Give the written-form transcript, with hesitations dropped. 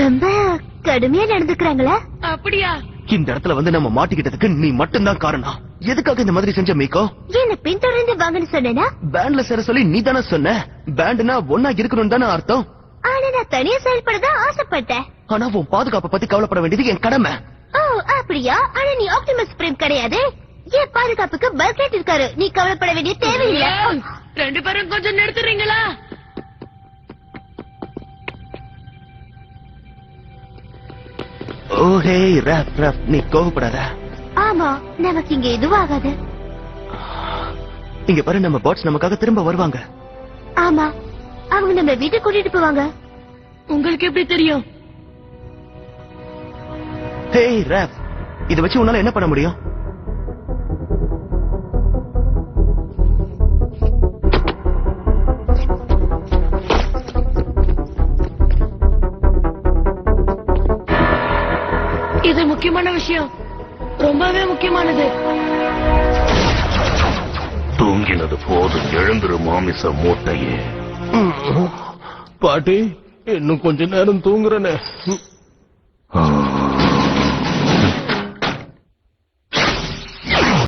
ரொம்ப கடுமையா நடந்துக்கிறாங்களா? அப்படியா? இந்த இடத்துல வந்து நம்ம மாட்டிக்கிட்டதுக்கு நீ மட்டும்தான் காரணம். எதுக்காக இந்த மாதிரி செஞ்ச மீக்கோ? என்ன பின்தொடர்ந்து வாங்கன்னு சொன்னேனா? பேண்ட்ல சேர சொல்லி நீ தானே சொன்ன. பேண்ட்னா ஒன்னா இருக்கணும் தானே அர்த்தம். ஆனா நான் தனியா செயல்படதான் ஆசைப்பட்டேன். ஆனா உன் பாதுகாப்பை பத்தி கவலைப்பட வேண்டியது என் கடமை. ஓ அப்படியா? ஆனா நீ ஆப்டிமஸ் பிரைம் கிடையாது. என் பாதுகாப்புக்கு பல்கேட் இருக்காரு. நீ கவலைப்பட வேண்டிய தேவையில்லை. ரெண்டு பேரும் கொஞ்சம் நிறுத்துறீங்களா? ஓஹே ரப் ரப், நீ கோவப்படாத. ஆமா, நமக்கு இங்க எதுவும் ஆகாது. இங்க பாரு, நம்ம பாட்ஸ் நமக்காக திரும்ப வருவாங்க. ஆமா, அவங்க நம்ம வீட்டுக்கு கூட்டிட்டு போவாங்க. உங்களுக்கு எப்படி தெரியும்? ஹே ரப், இத வச்சு உன்னால என்ன பண்ண முடியும்? இது முக்கியமான விஷயம், ரொம்பவே முக்கியமானது. தூங்கினது போதும், எழுந்துரு மாமிச மூட்டையே. பாட்டி, இன்னும் கொஞ்ச நேரம் தூங்குறேனே.